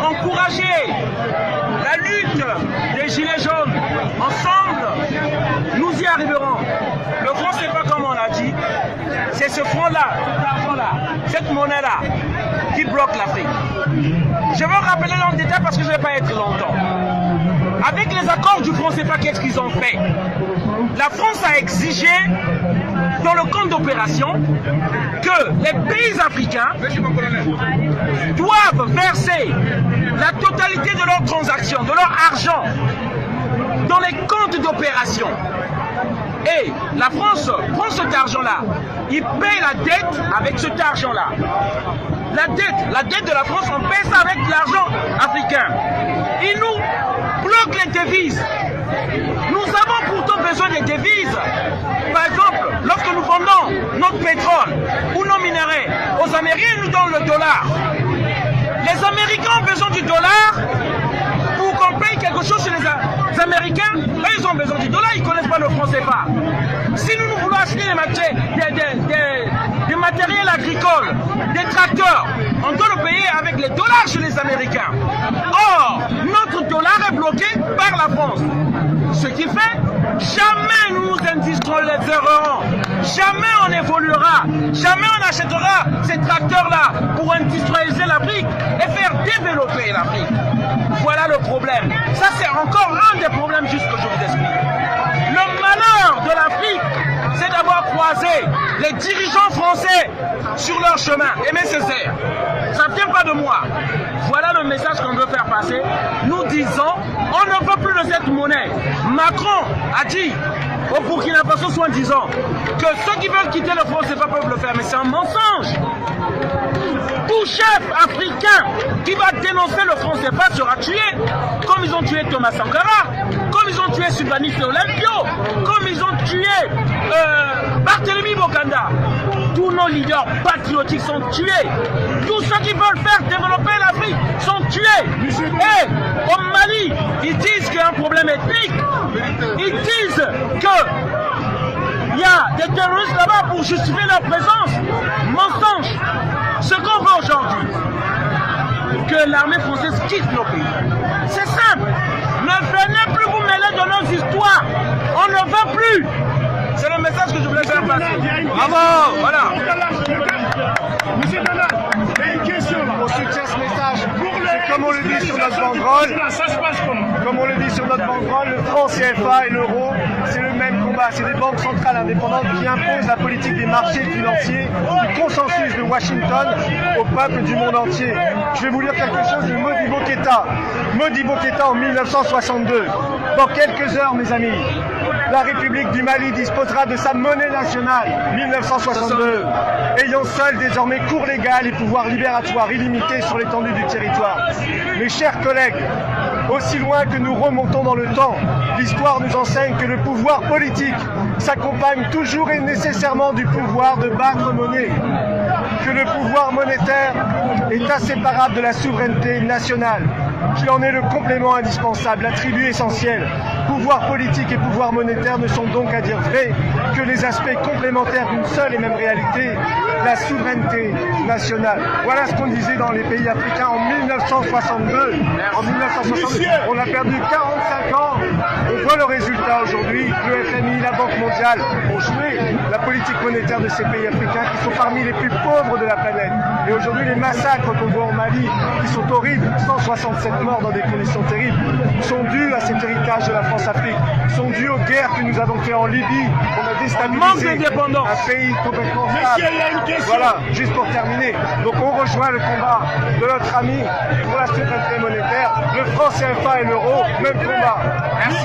encourager la lutte des Gilets jaunes. Ensemble, nous y arriverons. Le franc CFA, comme on l'a dit, c'est ce franc-là, cet argent-là, cette monnaie-là qui bloque l'Afrique. Je vais rappeler dans le détail parce que je ne vais pas être longtemps. Avec les accords du franc CFA, qu'est-ce qu'ils ont fait? La France a exigé dans le compte d'opération que les pays africains doivent verser la totalité de leurs transactions, de leur argent dans les comptes d'opération. Et la France prend cet argent-là, il paye la dette avec cet argent-là. La dette de la France, on paye ça avec de l'argent africain. Il nous bloque les devises. Nous avons pourtant besoin des devises. Par exemple, lorsque nous vendons notre pétrole ou nos minéraux aux Américains, ils nous donnent le dollar. Les Américains ont besoin du dollar pour qu'on paye quelque chose chez les Américains. Là, ils ont besoin du dollar, ils ne connaissent pas le franc CFA. Si nous voulons acheter des matériels agricoles, des tracteurs, on doit le payer avec les dollars chez les Américains. Or, notre dollar est bloqué par la France. Ce qui fait, jamais nous nous industrialiserons, jamais on évoluera, jamais on achètera ces tracteurs-là pour industrialiser l'Afrique et faire développer l'Afrique. Voilà le problème. Ça, c'est encore un des problèmes juste que je vous explique. Le malheur de l'Afrique, c'est d'avoir croisé les dirigeants français sur leur chemin. Aimé Césaire, ça ne vient pas de moi. Voilà le message qu'on veut faire passer. Nous disons, on ne veut plus de cette monnaie. Macron a dit au Burkina Faso soi-disant que ceux qui veulent quitter le franc CFA peuvent le faire, mais c'est un mensonge. Tout chef africain qui va dénoncer le franc CFA sera tué, comme ils ont tué Thomas Sankara, comme ils ont tué Sylvanus Olympio, comme ils ont tué Barthélemy Bokanda. Tous nos leaders patriotiques sont tués. Tous ceux qui veulent faire développer l'Afrique sont tués. Et au Mali, ils disent qu'il y a un problème ethnique. Ils disent qu'il y a des terroristes là-bas pour justifier leur présence. Mensonge. Ce qu'on veut aujourd'hui, que l'armée française quitte nos pays. C'est simple. Ne venez plus vous mêler de nos histoires. On ne veut plus. C'est le message que je voulais faire passer. Bravo. Voilà. Monsieur Donald, il y a une question là. On soutient ce message. Comme on le dit sur notre banderole, le franc CFA et l'euro, c'est le même combat. C'est des banques centrales indépendantes qui imposent la politique des marchés financiers, du consensus de Washington au peuple du monde entier. Je vais vous lire quelque chose de Modibo Keïta. Modibo Keïta en 1962. Dans quelques heures, mes amis, la République du Mali disposera de sa monnaie nationale, 1962, ayant seule désormais cours légal et pouvoir libératoire illimité sur l'étendue du territoire. Mes chers collègues, aussi loin que nous remontons dans le temps, l'histoire nous enseigne que le pouvoir politique s'accompagne toujours et nécessairement du pouvoir de battre monnaie, que le pouvoir monétaire est inséparable de la souveraineté nationale, qu'il en est le complément indispensable, l'attribut essentiel. Pouvoir politique et pouvoir monétaire ne sont donc à dire vrai que les aspects complémentaires d'une seule et même réalité, la souveraineté nationale. Voilà ce qu'on disait dans les pays africains en 1962. En 1962, on a perdu 45 ans. On voit le résultat aujourd'hui. Le FMI, la Banque mondiale ont joué la politique monétaire de ces pays africains qui sont parmi les plus pauvres de la planète. Et aujourd'hui, les massacres qu'on voit en Mali, qui sont horribles, 167 morts dans des conditions terribles, sont dus à cet héritage de la France-Afrique, sont dus aux guerres que nous avons fait en Libye. On a déstabilisé un pays complètement stable. Voilà, juste pour terminer. Donc on rejoint le combat de notre ami pour la souveraineté monétaire. Le franc CFA et l'euro, même combat. Merci.